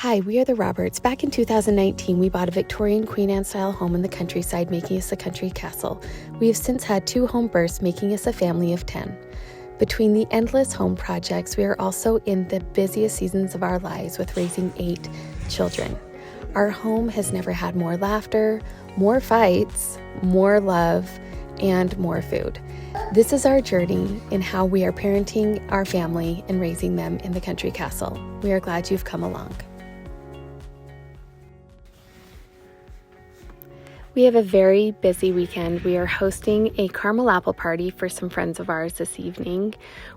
Hi, we are the Roberts. Back in 2019, we bought a Victorian Queen Anne style home in the countryside, making us a country castle. We have since had 2 home births, making us a family of 10. Between the endless home projects, we are also in the busiest seasons of our lives with raising 8 children. Our home has never had more laughter, more fights, more love, and more food. This is our journey in how we are parenting our family and raising them in the country castle. We are glad you've come along. We have a very busy weekend. We are hosting a caramel apple party for some friends of ours this evening.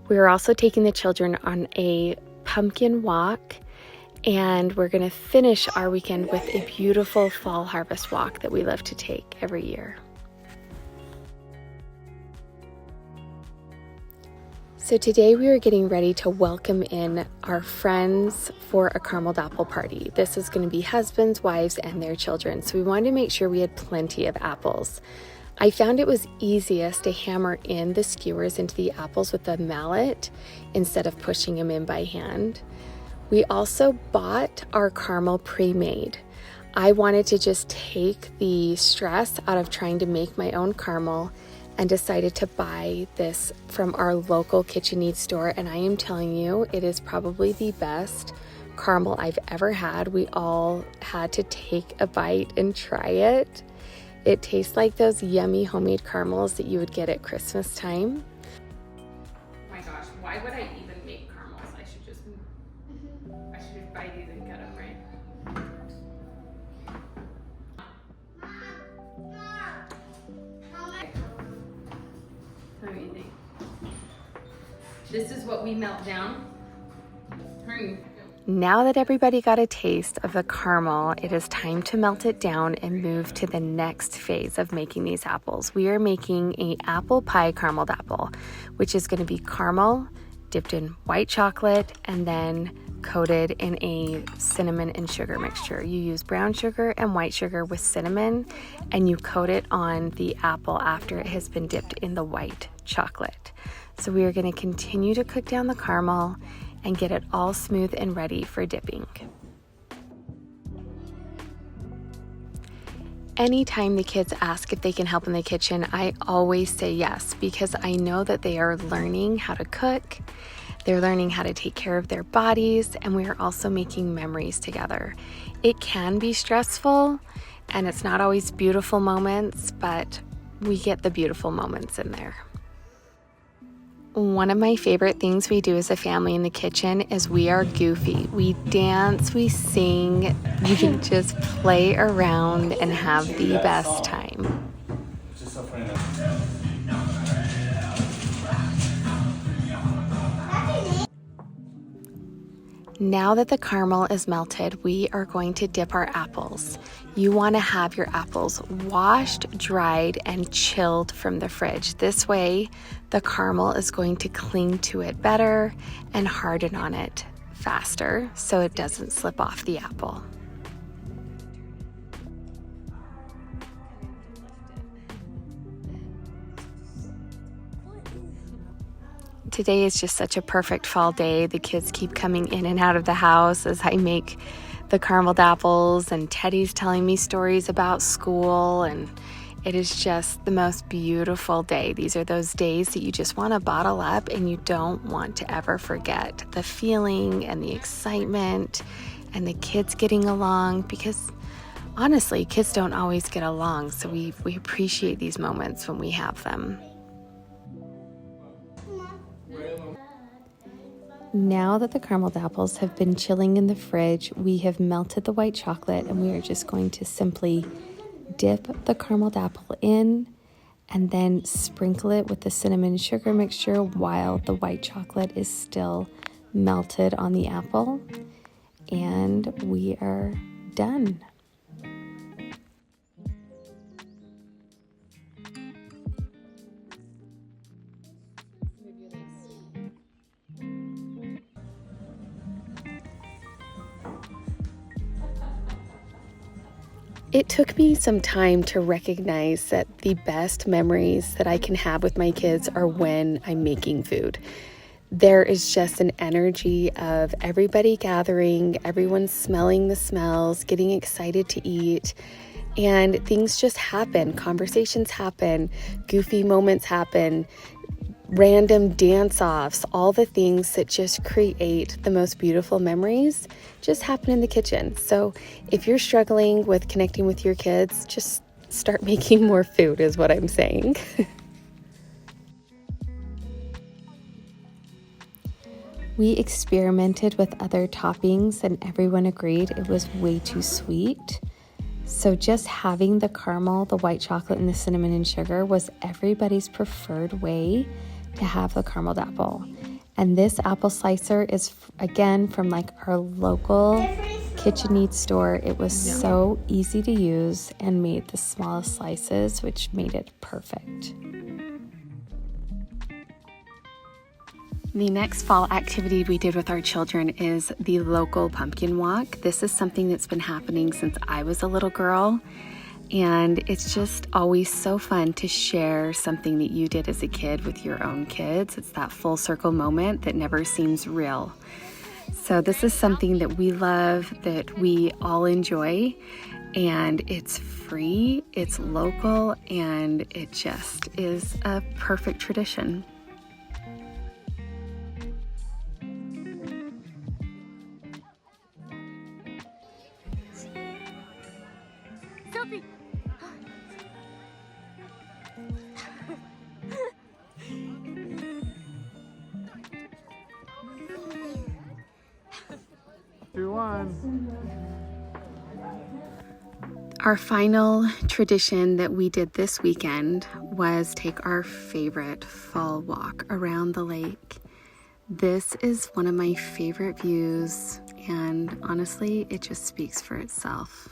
We are also taking the children on a pumpkin walk, and we're going to finish our weekend with a beautiful fall harvest walk that we love to take every year. So today we are getting ready to welcome in our friends for a caramel apple party. This is going to be husbands, wives, and their children. So we wanted to make sure we had plenty of apples. I found it was easiest to hammer in the skewers into the apples with a mallet instead of pushing them in by hand. We also bought our caramel pre-made. I wanted to just take the stress out of trying to make my own caramel and decided to buy this from our local KitchenAid store, and I am telling you, it is probably the best caramel I've ever had. We all had to take a bite and try it. It tastes like those yummy homemade caramels that you would get at Christmas time. Oh my gosh, why would I even make caramels? I should just buy these and cut them, right? What do you think? This is what we melt down. Now that everybody got a taste of the caramel, it is time to melt it down and move to the next phase of making these apples. We are making an apple pie carameled apple, which is going to be caramel dipped in white chocolate and then coated in a cinnamon and sugar mixture. You use brown sugar and white sugar with cinnamon, and you coat it on the apple after it has been dipped in the white chocolate. So we are going to continue to cook down the caramel and get it all smooth and ready for dipping. Anytime the kids ask if they can help in the kitchen, I always say yes, because I know that they are learning how to cook, they're learning how to take care of their bodies, and we are also making memories together. It can be stressful, and it's not always beautiful moments, but we get the beautiful moments in there. One of my favorite things we do as a family in the kitchen is we are goofy. We dance, we sing, we can just play around and have the best time. Now that the caramel is melted, we are going to dip our apples. You want to have your apples washed, dried, and chilled from the fridge. This way, the caramel is going to cling to it better and harden on it faster so it doesn't slip off the apple. Today is just such a perfect fall day. The kids keep coming in and out of the house as I make the carameled apples, and Teddy's telling me stories about school, and it is just the most beautiful day. These are those days that you just want to bottle up and you don't want to ever forget. The feeling and the excitement and the kids getting along, because honestly, kids don't always get along, so we appreciate these moments when we have them. Now that the carameled apples have been chilling in the fridge, we have melted the white chocolate, and we are just going to simply dip the carameled apple in and then sprinkle it with the cinnamon sugar mixture while the white chocolate is still melted on the apple. And we are done. It took me some time to recognize that the best memories that I can have with my kids are when I'm making food. there is just an energy of everybody gathering, everyone smelling the smells, getting excited to eat, and things just happen. Conversations happen, goofy moments happen, random dance-offs, all the things that just create the most beautiful memories just happen in the kitchen. So if you're struggling with connecting with your kids, just start making more food is what I'm saying. We experimented with other toppings and everyone agreed it was way too sweet. So just having the caramel, the white chocolate, and the cinnamon and sugar was everybody's preferred way to have the caramel apple. And this apple slicer is, again, from like our local KitchenAid store. It was so easy to use and made the smallest slices, which made it perfect. The next fall activity we did with our children is the local pumpkin walk. This is something that's been happening since I was a little girl, and it's just always so fun to share something that you did as a kid with your own kids. It's that full circle moment that never seems real. So this is something that we love, that we all enjoy, and it's free, it's local, and it just is a perfect tradition. Sophie! 2-1. Our final tradition that we did this weekend was take our favorite fall walk around the lake. This is one of my favorite views, and honestly, it just speaks for itself.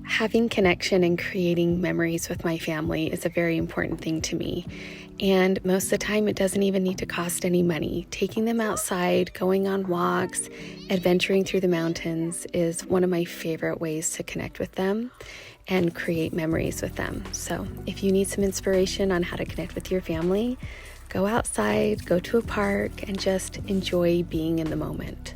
Having connection and creating memories with my family is a very important thing to me. And most of the time, it doesn't even need to cost any money. Taking them outside, going on walks, adventuring through the mountains is one of my favorite ways to connect with them and create memories with them. So if you need some inspiration on how to connect with your family, go outside, go to a park, and just enjoy being in the moment.